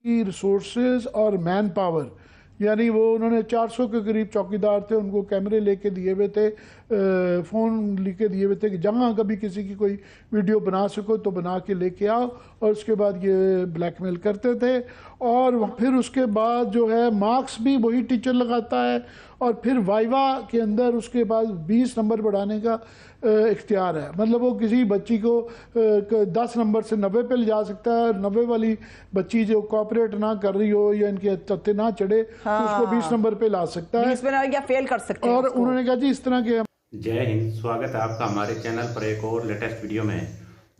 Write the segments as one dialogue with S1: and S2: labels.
S1: की रिसोर्सेज और man power, यानी वो उन्होंने 400 के करीब चौकीदार थे, उनको कैमरे लेके दिए हुए थे, फ़ोन लेके दिए हुए थे कि जहाँ कभी किसी की कोई वीडियो बना सको तो बना के लेके आओ, और उसके बाद ये ब्लैकमेल करते थे। और फिर उसके बाद जो है मार्क्स भी वही टीचर लगाता है, और फिर वाइवा के अंदर उसके बाद 20 नंबर बढ़ाने का इख्तियार है। मतलब वो किसी बच्ची को 10 नंबर से 90 पे ले जा सकता है, 90 वाली बच्ची जो कोऑपरेट ना कर रही हो या इनके तत्ते ना चढ़े तो उसको 20 नंबर पे ला सकता है,
S2: 20 में या फेल कर सकते हैं।
S1: और उन्होंने कहा जी इस तरह के।
S3: जय हिंद, स्वागत है आपका हमारे चैनल पर एक और लेटेस्ट वीडियो में।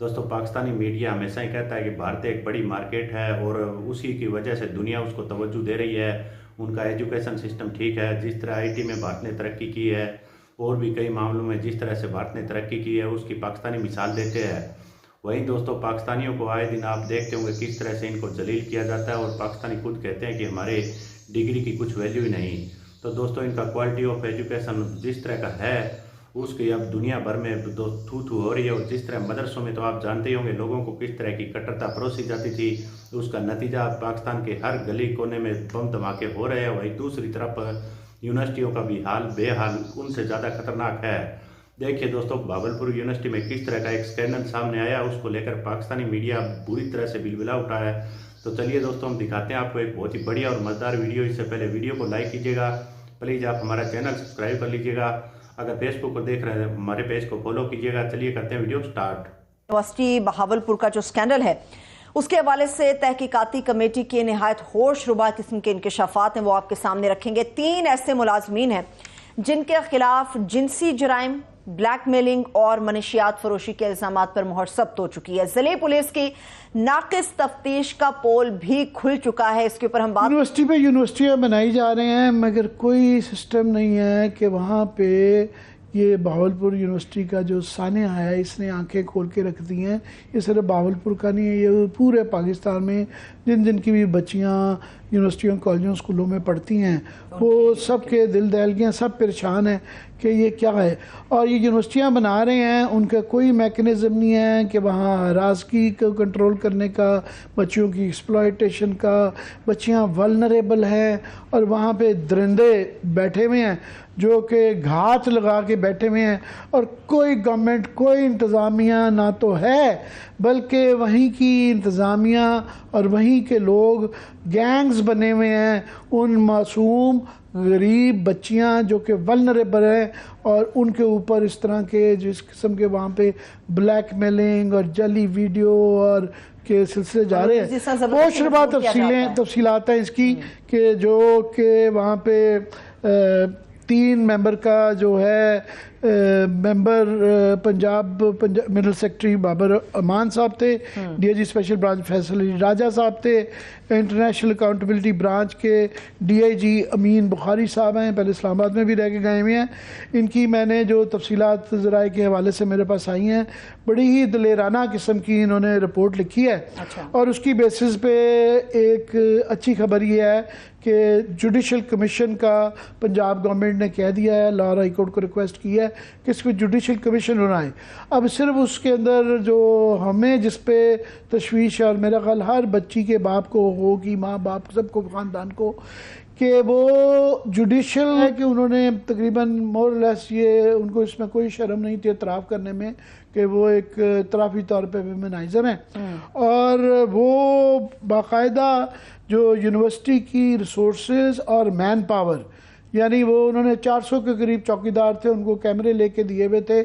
S3: दोस्तों, पाकिस्तानी मीडिया हमेशा ही कहता है कि भारत एक बड़ी मार्केट है और उसी की वजह से दुनिया उसको तवज्जो दे रही है। उनका एजुकेशन सिस्टम ठीक है, जिस तरह आईटी में भारत ने तरक्की की है और भी कई मामलों में जिस तरह से भारत ने तरक्की की है उसकी पाकिस्तानी मिसाल देते हैं। वहीं दोस्तों, पाकिस्तानियों को आए दिन आप देखते होंगे किस तरह से इनको जलील किया जाता है, और पाकिस्तानी खुद कहते हैं कि हमारे डिग्री की कुछ वैल्यू ही नहीं। तो दोस्तों, इनका क्वालिटी ऑफ एजुकेशन जिस तरह का है उसकी अब दुनिया भर में थू थू हो रही है। और जिस तरह मदरसों में तो आप जानते ही होंगे लोगों को किस तरह की कट्टरता परोसी जाती थी, उसका नतीजा पाकिस्तान के हर गली कोने में बम धमाके हो रहे हैं। वहीं दूसरी तरफ यूनिवर्सिटियों का भी हाल बेहाल उनसे ज़्यादा खतरनाक है। देखिए दोस्तों, भागलपुर यूनिवर्सिटी में किस तरह का एक स्कैंडल सामने आया, उसको लेकर पाकिस्तानी मीडिया बुरी तरह से बिलबिला उठा है। तो चलिए दोस्तों, हम दिखाते हैं आपको एक बहुत ही बढ़िया और मज़ेदार वीडियो। इससे पहले वीडियो को लाइक कीजिएगा, प्लीज़ आप हमारा चैनल सब्सक्राइब कर लीजिएगा। अगर फेसबुक को देख रहे हैं हमारे पेज को फॉलो कीजिएगा। चलिए करते हैं वीडियो स्टार्ट।
S2: यूनिवर्सिटी बहावलपुर का जो स्कैंडल है उसके हवाले से तहकीकाती कमेटी के निहायत होशरुबा किस्म के इंकशाफात हैं, वो आपके सामने रखेंगे। 3 ऐसे मुलाजमीन हैं जिनके खिलाफ जिनसी जराइम, ब्लैकमेलिंग और मनशियात फरोशी के इल्जामात पर मुहर सब्त हो चुकी है। जिले पुलिस की नाकिस तफ्तीश का पोल भी खुल चुका है। इसके ऊपर हम बात,
S1: यूनिवर्सिटी पे यूनिवर्सिटियाँ बनाई जा रहे हैं मगर कोई सिस्टम नहीं है कि वहाँ पे ये बहावलपुर यूनिवर्सिटी का जो सानिया है इसने आंखें खोल के रख दी हैं। ये सिर्फ बहावलपुर का नहीं है, ये पूरे पाकिस्तान में जिन जिन की भी बच्चियाँ यूनिवर्सिटियों, कॉलेजों, स्कूलों में पढ़ती हैं वो सब के दिल दहलगियाँ सब परेशान हैं कि ये क्या है। और ये यूनिवर्सिटियाँ बना रहे हैं, उनका कोई मैकेनिज़्म नहीं है कि वहाँ हरासगी को कंट्रोल करने का, बच्चियों की एक्सप्लॉयटेशन का। बच्चियाँ वल्नरेबल हैं और वहाँ पे दरिंदे बैठे हुए हैं जो कि घात लगा के बैठे हुए हैं, और कोई गवर्नमेंट, कोई इंतज़ामिया ना तो है, बल्कि वहीं की इंतज़ामिया और वहीं के लोग गैंग्स बने हुए हैं उन मासूम गरीब बच्चियां जो कि वल्नरेबल हैं, और उनके ऊपर इस तरह के जिस किस्म के वहाँ पे ब्लैकमेलिंग और जली वीडियो और के सिलसिले जा रहे हैं। बहुत शुरुआ तफसीलात हैं इसकी कि जो कि वहाँ पे 3 मेंबर का जो है member Punjab mineral secretary Babar Aman साहब थे, DIG special branch Faisal Ali Raja साहब थे, इंटरनेशनल अकाउंटेबिलिटी ब्रांच के डीआईजी अमीन बुखारी साहब हैं, पहले इस्लामाबाद में भी रह के गए हुए हैं। इनकी मैंने जो तफसीलात ज़राए के हवाले से मेरे पास आई हैं, बड़ी ही दलेराना किस्म की इन्होंने रिपोर्ट लिखी है। अच्छा। और उसकी बेसिस पे एक अच्छी खबर ये है कि जुडिशल कमीशन का पंजाब गवर्नमेंट ने कह दिया है, लाहौर हाई कोर्ट को रिक्वेस्ट की है कि इस पर जुडिशल कमीशन होना है। अब सिर्फ उसके अंदर जो हमें जिस पे तशवीश है, और मेरा ख्याल हर बच्ची के बाप को होगी, माँ बाप सबको, ख़ानदान को, कि वो जुडिशल है कि उन्होंने तकरीबन मोर लेस ये उनको इसमें कोई शर्म नहीं थी एतराफ़ करने में कि वो एक इतराफ़ी तौर पे वेमेनाइज़र हैं, और वो बाकायदा जो यूनिवर्सिटी की रिसोर्सेज और मैन पावर, यानी वो उन्होंने 400 के करीब चौकीदार थे, उनको कैमरे लेके दिए हुए थे,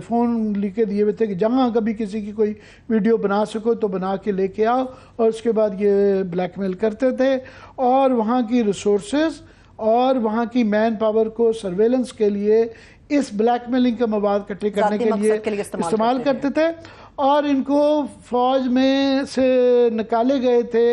S1: फ़ोन लेके दिए हुए थे कि जहाँ कभी किसी की कोई वीडियो बना सको तो बना के लेके आओ, और उसके बाद ये ब्लैकमेल करते थे। और वहाँ की रिसोर्सेज और वहाँ की मैन पावर को सर्वेलेंस के लिए, इस ब्लैकमेलिंग का मवाद इकट्ठे करने के लिए इस्तेमाल करते थे, और इनको फ़ौज में से निकाले गए थे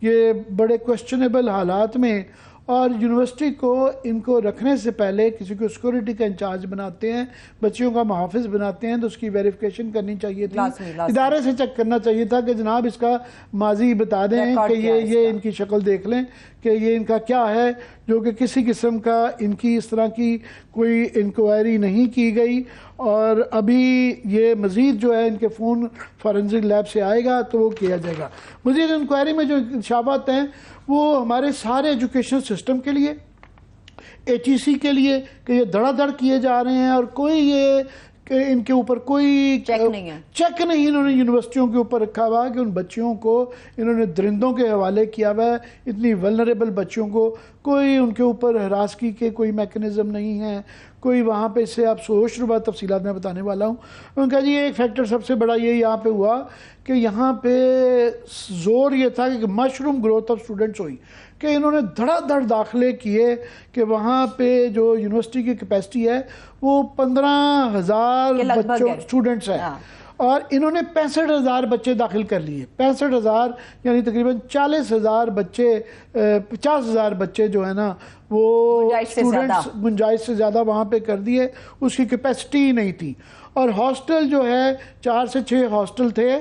S1: ये बड़े क्वेश्चनेबल हालात में। और यूनिवर्सिटी को इनको रखने से पहले किसी को सिक्योरिटी का इंचार्ज बनाते हैं, बच्चियों का मुहाफिज बनाते हैं, तो उसकी वेरिफिकेशन करनी चाहिए थी, इदारे से चेक करना चाहिए था कि जनाब इसका माजी बता दें कि ये इनकी शक्ल देख लें कि ये इनका क्या है, जो कि किसी किस्म का इनकी इस तरह की कोई इंक्वायरी नहीं की गई। और अभी ये मज़ीद जो है इनके फ़ोन फॉरेंसिक लैब से आएगा तो वो किया जाएगा। मज़ीद इंक्वायरी में जो इंकशाफात हैं वो हमारे सारे एजुकेशन सिस्टम के लिए, HEC के लिए कि ये धड़ाधड़ किए जा रहे हैं और कोई ये कि इनके ऊपर कोई चेक नहीं इन्होंने यूनिवर्सिटियों के ऊपर रखा हुआ है कि उन बच्चियों को इन्होंने दरिंदों के हवाले किया हुआ है। इतनी वल्नरेबल बच्चियों को कोई उनके ऊपर हरासगी के कोई मैकेनिज़्म नहीं है, कोई वहाँ पे इससे आप सोच रुबा तफसीलात में बताने वाला हूँ। उनका जी एक फैक्टर सबसे बड़ा ये यहाँ पे हुआ कि यहाँ पे ज़ोर ये था कि मशरूम ग्रोथ ऑफ स्टूडेंट्स हुई कि इन्होंने धड़ाधड़ दाखिले किए कि वहाँ पे जो यूनिवर्सिटी की कैपेसिटी है वो 15,000 बच्चों स्टूडेंट्स हैं और इन्होंने 65,000 बच्चे दाखिल कर लिए। 65,000 यानी तकरीबन 40,000 बच्चे, 50,000 बच्चे जो है ना वो स्टूडेंट्स गुंजाइश से ज़्यादा वहाँ पे कर दिए, उसकी कैपेसिटी ही नहीं थी। और हॉस्टल जो है 4 से 6 हॉस्टल थे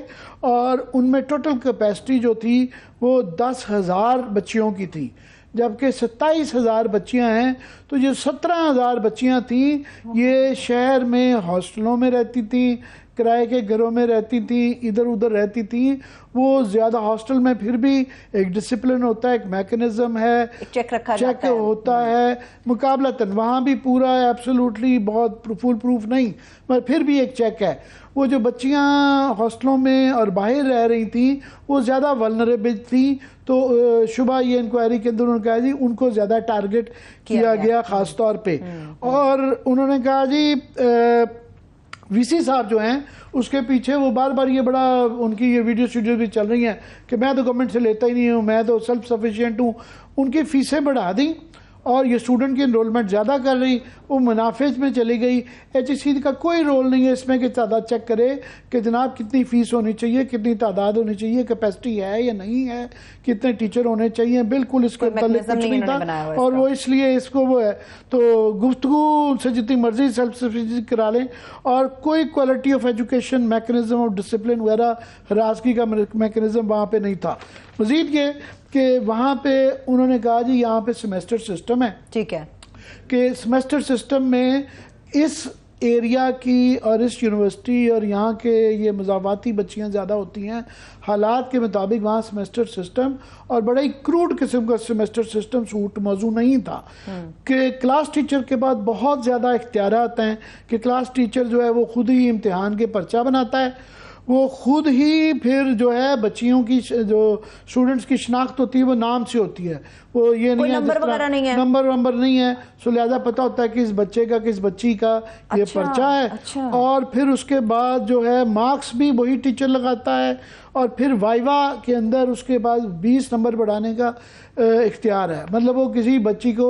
S1: और उनमें टोटल कैपेसिटी जो थी वो 10,000 बच्चियों की थी, जबकि 27,000 बच्चियां हैं। तो ये 17,000 बच्चियां थीं, ये शहर में हॉस्टलों में रहती थीं, किराए के घरों में रहती थी, इधर उधर रहती थी। वो ज़्यादा हॉस्टल में फिर भी एक डिसिप्लिन होता है, एक मैकेनिज्म है, चेक होता है मुकाबलतन। वहाँ भी पूरा एब्सोल्युटली बहुत फुल प्रूफ नहीं, मगर फिर भी एक चेक है। वो जो बच्चियाँ हॉस्टलों में और बाहर रह रही थी वो ज़्यादा वल्नरेबल थी, तो शुबा ये इंक्वायरी के अंदर उन्होंने कहा जी उनको ज़्यादा टारगेट किया गया ख़ास तौर पे। और उन्होंने कहा जी VC साहब जो हैं उसके पीछे वो बार बार ये बड़ा उनकी ये वीडियो स्टूडियो भी चल रही हैं कि मैं तो गवर्नमेंट से लेता ही नहीं हूँ, मैं तो सेल्फ सफिशिएंट हूँ। उनकी फ़ीसें बढ़ा दी और ये स्टूडेंट की इनरोलमेंट ज़्यादा कर रही, वो मुनाफिज में चली गई। HEC का कोई रोल नहीं है इसमें कि तादाद चेक करे कि जनाब कितनी फ़ीस होनी चाहिए, कितनी तादाद होनी चाहिए, कैपेसिटी है या नहीं है, कितने टीचर होने चाहिए, बिल्कुल इसके मतलब कुछ नहीं था। और वो इसलिए इसको वो है तो गुफ्तगू उनसे जितनी मर्जी सेल्फ सफिशिएंसी करा लें और कोई quality of education mechanism of discipline वगैरह हरासगी का मैकेनिज्म वहाँ पे नहीं था। मज़ीद ये कि वहाँ पे उन्होंने कहा जी यहाँ पे सेमेस्टर सिस्टम है, ठीक है, कि सेमेस्टर सिस्टम में इस एरिया की और इस यूनिवर्सिटी और यहाँ के ये मज़ावाती बच्चियाँ ज़्यादा होती हैं, हालात के मुताबिक वहाँ सेमेस्टर सिस्टम और बड़ा ही क्रूड किस्म का सेमेस्टर सिस्टम सूट मौजू नहीं था कि क्लास टीचर के बाद बहुत ज़्यादा इख्तियारात हैं कि क्लास टीचर जो है वो खुद ही इम्तिहान के पर्चा बनाता है, वो खुद ही फिर जो है बच्चियों की जो स्टूडेंट्स की शिनाख्त होती है वो नाम से होती है, वो ये नहीं है नंबर वगैरह नहीं है, नंबर नहीं है। सो लिहाजा पता होता है कि इस बच्चे का किस बच्ची का ये पर्चा है। और फिर उसके बाद जो है मार्क्स भी वही टीचर लगाता है और फिर वाइवा के अंदर उसके बाद 20 नंबर बढ़ाने का इख्तियार है। मतलब वो किसी बच्ची को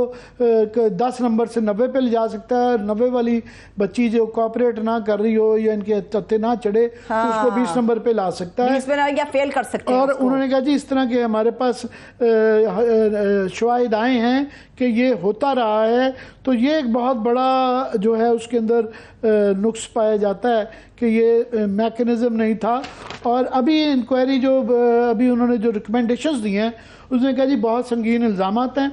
S1: 10 नंबर से 90 पे ले जा सकता है। 90 वाली बच्ची जो कोऑपरेट ना कर रही हो या इनके तत्ते ना चढ़े तो उसको 20 नंबर पे ला सकता है
S2: या फेल कर सकते हैं।
S1: और उन्होंने कहा जी इस तरह के हमारे पास शवाहिद आए हैं कि ये होता रहा है। तो ये एक बहुत बड़ा जो है उसके अंदर नुक्स पाया जाता है कि ये मैकेनिज़्म नहीं था। और अभी इंक्वायरी जो अभी उन्होंने जो रिकमेंडेशंस दी हैं उसने कहा जी बहुत संगीन इल्ज़ामात हैं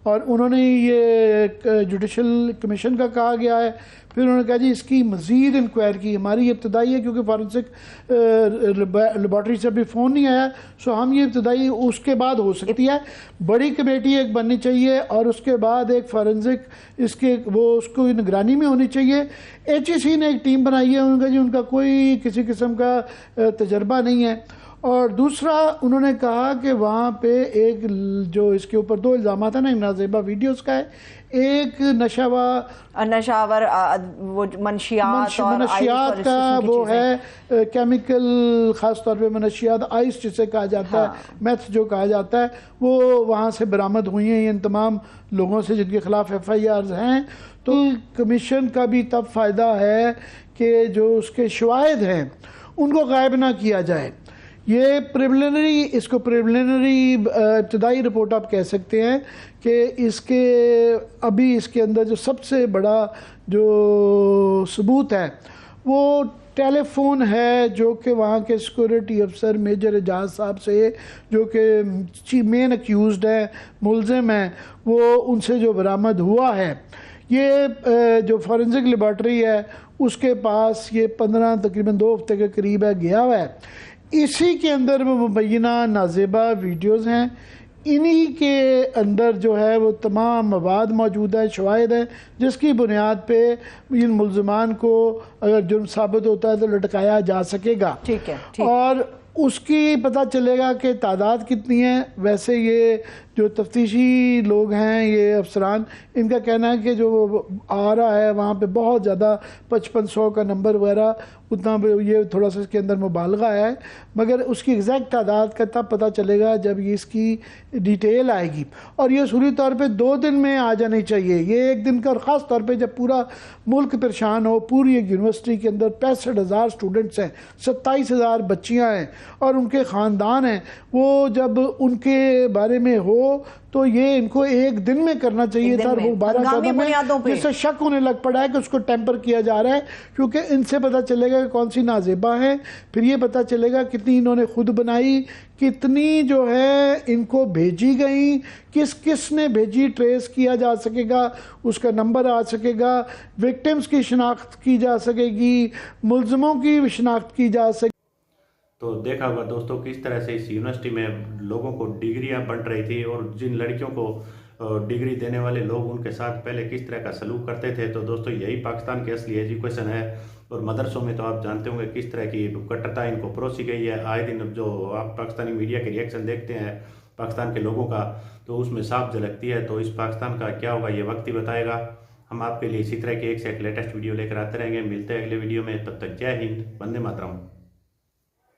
S1: और उन्होंने ये जुडिशल कमीशन का कहा गया है। फिर उन्होंने कहा जी इसकी मज़ीद इंक्वायरी की, हमारी ये इब्तदाई है क्योंकि फॉरेंसिक लेबॉर्ट्री से अभी फ़ोन नहीं आया, सो हम ये इब्तदाई उसके बाद हो सकती है। बड़ी कमेटी एक बननी चाहिए और उसके बाद एक फॉरेंसिक इसके वो उसको निगरानी में होनी चाहिए। HEC ने एक टीम बनाई है, उनका जी उनका कोई किसी किस्म का तजर्बा नहीं है। और दूसरा उन्होंने कहा कि वहाँ पे एक जो इसके ऊपर 2 इल्ज़ाम है ना, नाज़ेबा वीडियोस का है, एक नशावर वो मनशियात का वो है केमिकल, ख़ास तौर पे मनशियात आइस जिसे कहा जाता है, मैथ जो कहा जाता है, वो वहाँ से बरामद हुई हैं इन तमाम लोगों से जिनके खिलाफ FIRs हैं। तो कमीशन का भी तब फ़ायदा है कि जो उसके शवाहिद हैं उनको गायब ना किया जाए। ये प्रिलिमिनरी, इसको प्रिलिमिनरी इब्तदाई रिपोर्ट आप कह सकते हैं कि इसके अभी इसके अंदर जो सबसे बड़ा जो सबूत है वो टेलीफोन है जो कि वहाँ के सिक्योरिटी अफसर मेजर एजाज साहब से, जो कि मेन अक्यूज़ड है, मुलजिम है, वो उनसे जो बरामद हुआ है। ये जो फॉरेंसिक लेबॉर्ट्री है उसके पास ये 15 तकरीबन 2 हफ्ते के करीब है गया हुआ है। इसी के अंदर वो मुबैना नाजेबा वीडियोस हैं, इन्हीं के अंदर जो है वो तमाम मवाद मौजूद है, शवाहिद है, जिसकी बुनियाद पे इन मुल्ज़िमान को अगर जुर्म साबित होता है तो लटकाया जा सकेगा।
S2: ठीक है।
S1: और उसकी पता चलेगा कि तादाद कितनी है। वैसे ये जो तफ्तीशी लोग हैं, ये अफसरान, इनका कहना है कि जो आ रहा है वहाँ पे बहुत ज़्यादा 5500 का नंबर वगैरह उतना, ये थोड़ा सा इसके अंदर मुबालगा है, मगर उसकी एग्जैक्ट तादाद का तब पता चलेगा जब ये इसकी डिटेल आएगी। और ये असूली तौर पे 2 दिन में आ जानी चाहिए, ये 1 दिन का। और ख़ास तौर पे जब पूरा मुल्क परेशान हो, पूरी एक यूनिवर्सिटी के अंदर 65,000 स्टूडेंट्स हैं, 27,000 बच्चियाँ हैं और उनके ख़ानदान हैं, वो जब उनके बारे में हो तो ये इनको 1 दिन में करना चाहिए था। वो 12-14 में जिससे शक होने लग पड़ा है कि उसको टेम्पर किया जा रहा है, क्योंकि इनसे पता चलेगा कि कौन सी नाजेबा है, फिर ये पता चलेगा कितनी इन्होंने खुद बनाई, कितनी जो है इनको भेजी गई, किस किस ने भेजी, ट्रेस किया जा सकेगा, उसका नंबर आ सकेगा, विक्टिम्स की शिनाख्त की जा सकेगी, मुल्ज़िमों की शिनाख्त की जा सकेगी।
S3: तो देखा होगा दोस्तों किस तरह से इस यूनिवर्सिटी में लोगों को डिग्रियां बंट रही थी और जिन लड़कियों को डिग्री देने वाले लोग उनके साथ पहले किस तरह का सलूक करते थे। तो दोस्तों यही पाकिस्तान की असली एजुकेशन है। और मदरसों में तो आप जानते होंगे किस तरह की कट्टरता इनको परोसी गई है। आए दिन जो आप पाकिस्तानी मीडिया के रिएक्शन देखते हैं पाकिस्तान के लोगों का, तो उसमें साफ झलकती है। तो इस पाकिस्तान का क्या होगा ये वक्त ही बताएगा। हम आपके लिए इसी तरह की एक से एक लेटेस्ट वीडियो लेकर आते रहेंगे। मिलते हैं अगले वीडियो में, तब तक जय हिंद, वंदे मातरम।